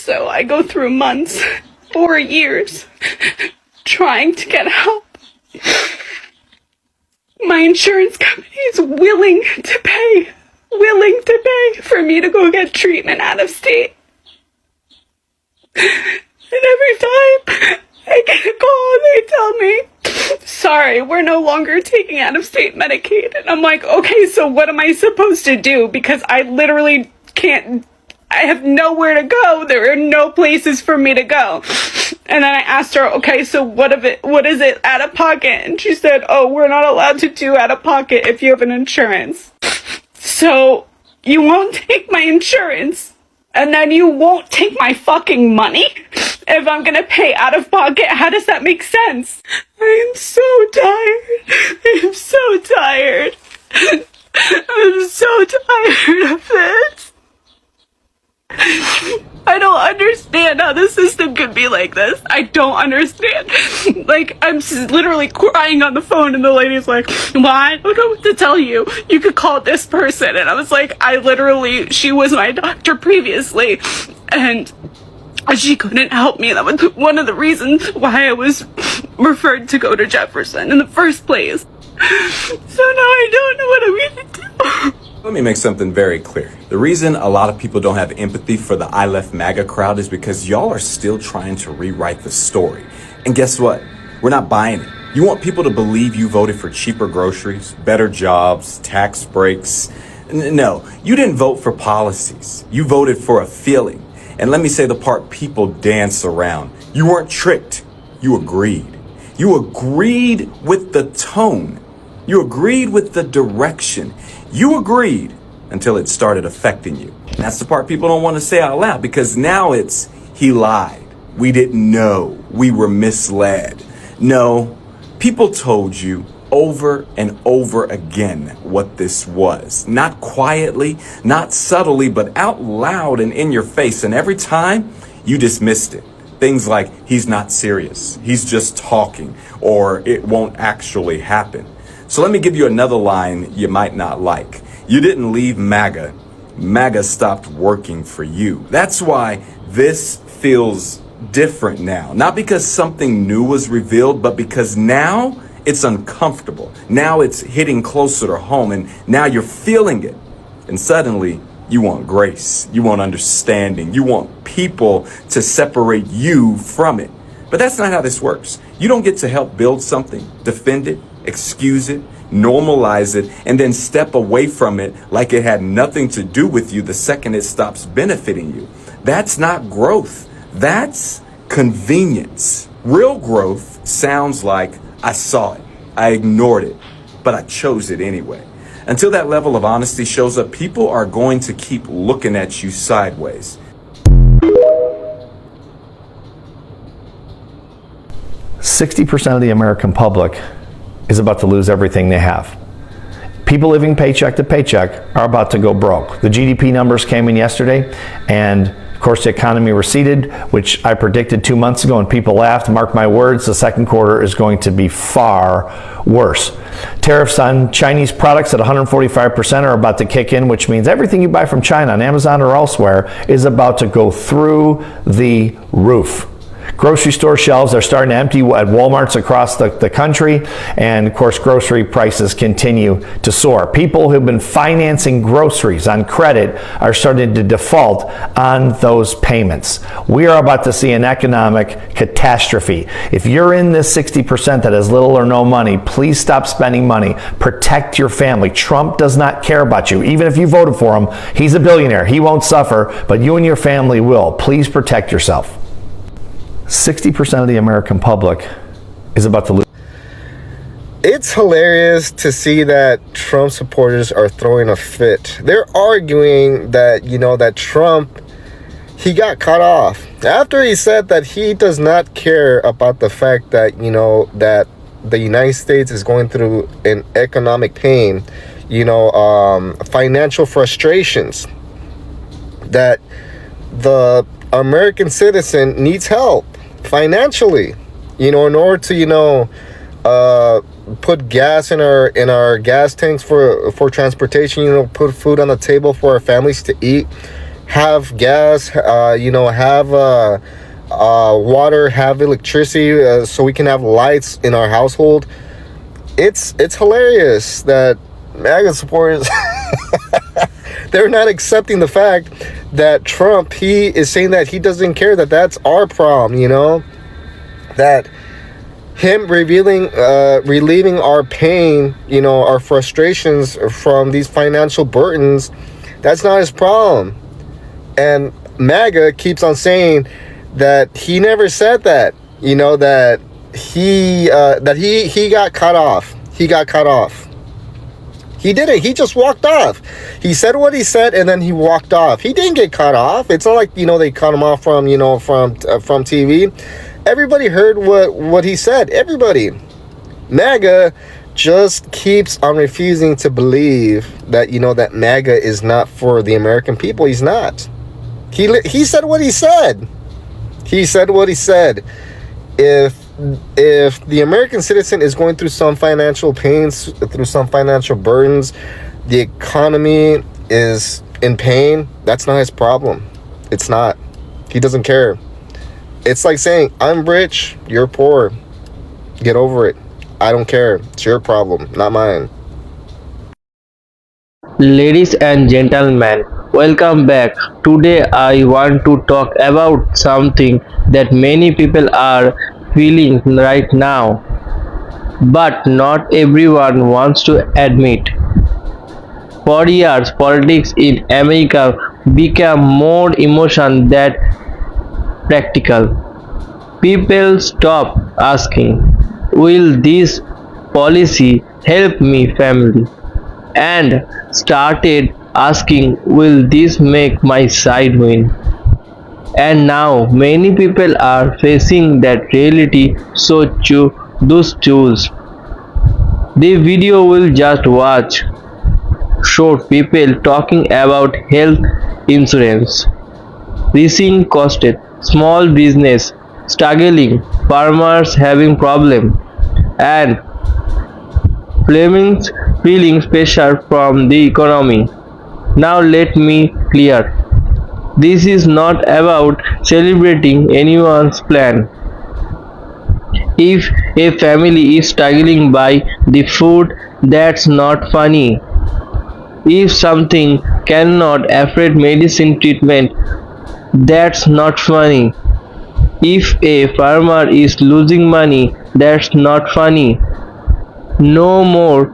So I go through months or years trying to get help. My insurance company is willing to pay for me to go get treatment out of state. And every time I get a call, they tell me, sorry, we're no longer taking out of state Medicaid. And I'm like, okay, so what am I supposed to do? Because I literally can't, I have nowhere to go. There are no places for me to go. And then I asked her, okay, so what is it out of pocket? And she said, oh, we're not allowed to do out of pocket if you have an insurance. So you won't take my insurance, and then you won't take my fucking money if I'm gonna pay out of pocket? How does that make sense? I am so tired. I am so tired. I'm so tired of this. I don't understand how the system could be like this. I don't understand. Like, I'm literally crying on the phone, and the lady's like, well, I don't know what to tell you. You could call this person. And I was like, she was my doctor previously, and she couldn't help me. That was one of the reasons why I was referred to go to Jefferson in the first place. So now I don't know what I'm going to do. Let me make something very clear. The reason a lot of people don't have empathy for the I Left MAGA crowd is because y'all are still trying to rewrite the story. And guess what? We're not buying it. You want people to believe you voted for cheaper groceries, better jobs, tax breaks. No, you didn't vote for policies. You voted for a feeling. And let me say the part people dance around. You weren't tricked. You agreed. You agreed with the tone. You agreed with the direction. You agreed until it started affecting you. And that's the part people don't want to say out loud, because now it's, he lied. We didn't know. We were misled. No, people told you over and over again what this was. Not quietly, not subtly, but out loud and in your face. And every time you dismissed it. Things like, he's not serious. He's just talking, or it won't actually happen. So let me give you another line you might not like. You didn't leave MAGA. MAGA stopped working for you. That's why this feels different now. Not because something new was revealed, but because now it's uncomfortable. Now it's hitting closer to home, and now you're feeling it. And suddenly you want grace. You want understanding. You want people to separate you from it. But that's not how this works. You don't get to help build something, defend it, excuse it, normalize it, and then step away from it like it had nothing to do with you the second it stops benefiting you. That's not growth. That's convenience. Real growth sounds like, I saw it, I ignored it, but I chose it anyway. Until that level of honesty shows up, people are going to keep looking at you sideways. 60% of the American public is about to lose everything they have. People living paycheck to paycheck are about to go broke. The GDP numbers came in yesterday, and of course the economy receded, which I predicted 2 months ago, and people laughed. Mark my words, the second quarter is going to be far worse. Tariffs on Chinese products at 145% are about to kick in, which means everything you buy from China on Amazon or elsewhere is about to go through the roof. Grocery store shelves are starting to empty at Walmarts across the country, and of course grocery prices continue to soar. People who've been financing groceries on credit are starting to default on those payments. We are about to see an economic catastrophe. If you're in this 60% that has little or no money, please stop spending money. Protect your family. Trump does not care about you. Even if you voted for him, he's a billionaire. He won't suffer, but you and your family will. Please protect yourself. 60% of the American public is about to lose. It's hilarious to see that Trump supporters are throwing a fit. They're arguing that, that Trump, he got cut off. After he said that he does not care about the fact that, that the United States is going through an economic pain, financial frustrations, that the American citizen needs help financially, in order to, put gas in our gas tanks for transportation, put food on the table for our families to eat. have gas, have water, have electricity, so we can have lights in our household. It's hilarious that MAGA supporters they're not accepting the fact that Trump, he is saying that he doesn't care, that that's our problem, that him relieving our pain, our frustrations from these financial burdens, that's not his problem. And MAGA keeps on saying that he never said that, that he got cut off. He got cut off. He didn't. He just walked off. He said what he said, and then he walked off. He didn't get cut off. It's not like, they cut him off from TV. Everybody heard what he said. Everybody. MAGA just keeps on refusing to believe that, that MAGA is not for the American people. He's not. He said what he said. He said what he said. If the American citizen is going through some financial pains, through some financial burdens, the economy is in pain, that's not his problem. It's not. He doesn't care. It's like saying, I'm rich, you're poor. Get over it. I don't care. It's your problem, not mine. Ladies and gentlemen, welcome back. Today I want to talk about something that many people are feeling right now, but not everyone wants to admit. For years, politics in America became more emotion than practical. People stopped asking, will this policy help me family? And started asking, will this make my side win? And now many people are facing that reality, so those tools. The video will just watch showed people talking about health insurance, rising costed, small business struggling, farmers having problem, and Fleming's feeling pressure from the economy. Now let me clear. This is not about celebrating anyone's plan. If a family is struggling by the food, that's not funny. If something cannot afford medicine treatment, that's not funny. If a farmer is losing money, that's not funny. No more,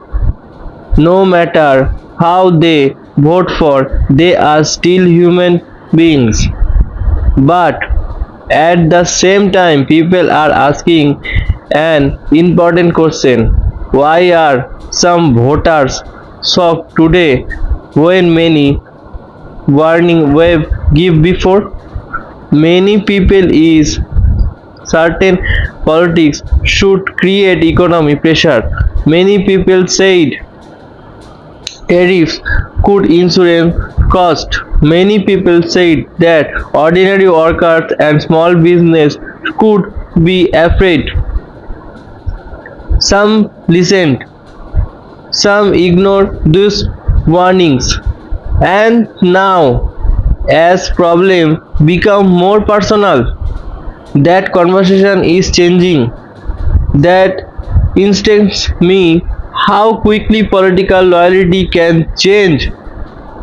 no matter how they vote for, they are still human beings. But at the same time, people are asking an important question. Why are some voters shocked today when many warning wave give before? Many people is certain politics should create economic pressure. Many people said tariffs could insurance cost. Many people said that ordinary workers and small business could be afraid. Some listened, some ignored these warnings, and now, as problem become more personal, that conversation is changing. That instance me how quickly political loyalty can change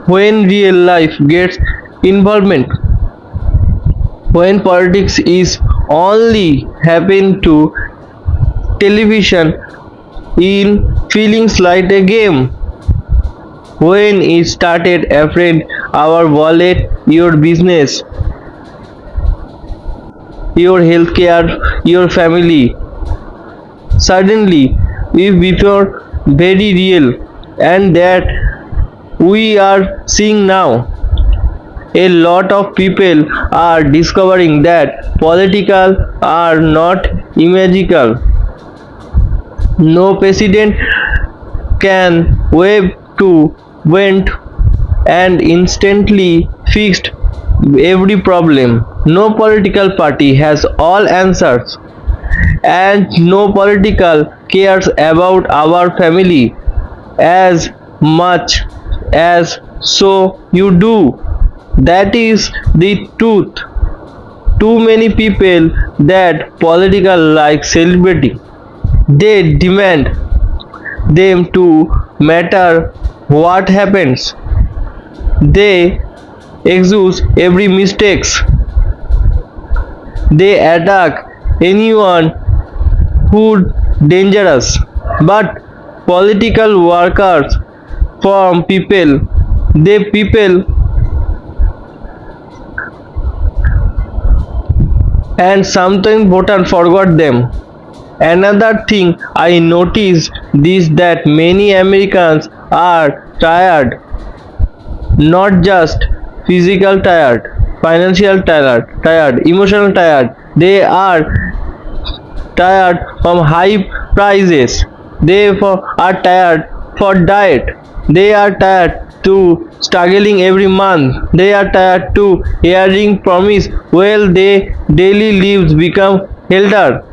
when real life gets involvement. When politics is only happen to television in feelings like a game. When it started afraid our wallet, your business, your healthcare, your family. Suddenly, if before very real, and that we are seeing now. A lot of people are discovering that political are not magical. No president can wave to went and instantly fixed every problem. No political party has all answers, and no political cares about our family as much as so you do. That is the truth. Too many people that political like celebrating. They demand them to matter what happens. They excuse every mistakes. They attack anyone who dangerous. But political workers from people, they people and sometimes voters forgot them. Another thing I noticed is that many Americans are tired, not just physical tired, financial tired, emotional tired. They are tired from high prices. They are tired for diet. They are tired to struggling every month. They are tired to hearing promise while their daily lives become elder.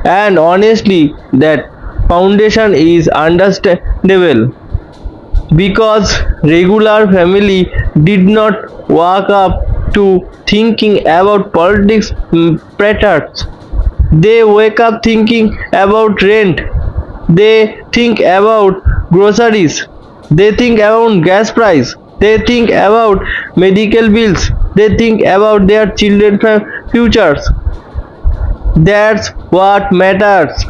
And honestly, that foundation is understandable because regular family did not wake up to thinking about politics predators. They wake up thinking about rent. They think about groceries. They think about gas price. They think about medical bills. They think about their children's futures. That's what matters.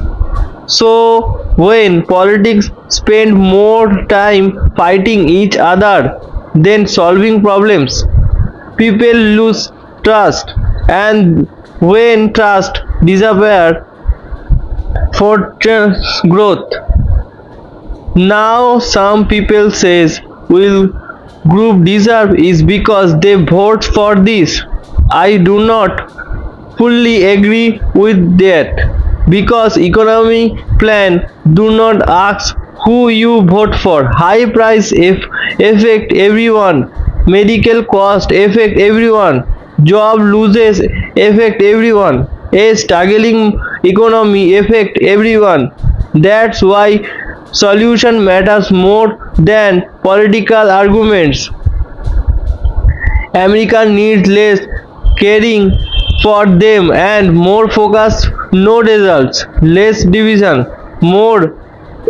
So when politics spend more time fighting each other than solving problems, people lose trust, and when trust disappears, for growth. Now some people says will group deserve is because they vote for this. I do not fully agree with that because economy plan do not ask who you vote for. High price if affect everyone, medical cost affect everyone, job losses affect everyone, a struggling economy affect everyone. That's why solution matters more than political arguments. America needs less caring for them and more focus, no results, less division, more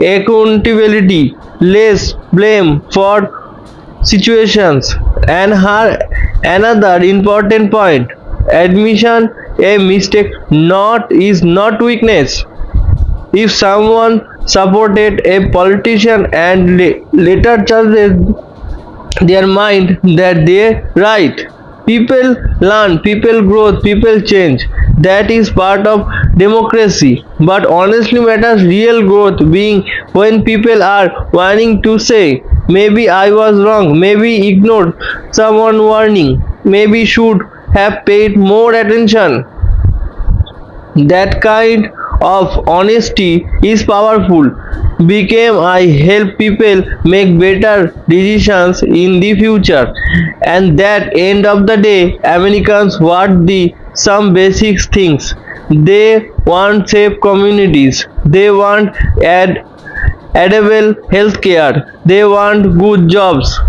accountability, less blame for situations. And another important point, admission a mistake not is not weakness. If someone supported a politician and later changes their mind that they're right, people learn, people grow, people change. That is part of democracy. But honestly matters real growth being when people are wanting to say, maybe I was wrong, maybe ignored someone warning, maybe should have paid more attention. That kind of honesty is powerful. Became I help people make better decisions in the future. And that end of the day, Americans want the some basic things. They want safe communities. They want edible healthcare. They want good jobs.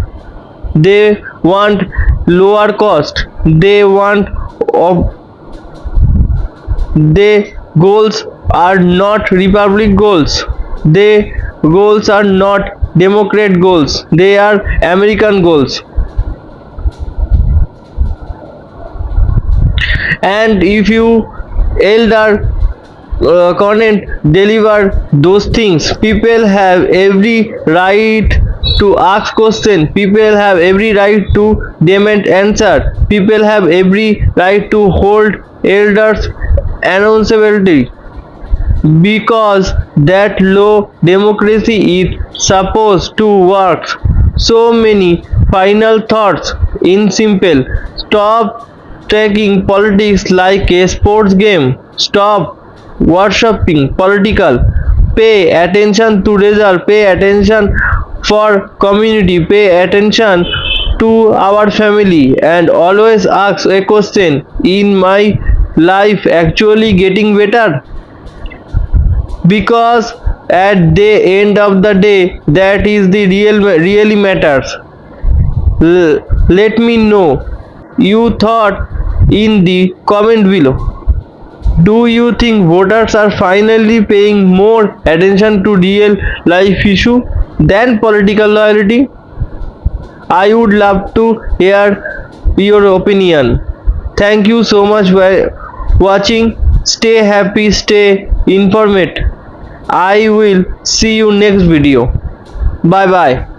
They want lower cost. They want their goals are not republic goals. Their goals are not democrat goals. They are American goals. And if you elder content deliver those things, people have every right to ask question, people have every right to demand answer, people have every right to hold elders accountability, because that low democracy is supposed to work. So many final thoughts in simple. Stop taking politics like a sports game. Stop worshipping political. Pay attention to result. Pay attention for community. Pay attention to our family and always ask a question, in my life actually getting better? Because at the end of the day that is the really matters. Let me know your thought in the comment below. Do you think voters are finally paying more attention to real life issue than political loyalty? I would love to hear your opinion. Thank you so much for watching. Stay happy, stay informed. I will see you next video. Bye bye.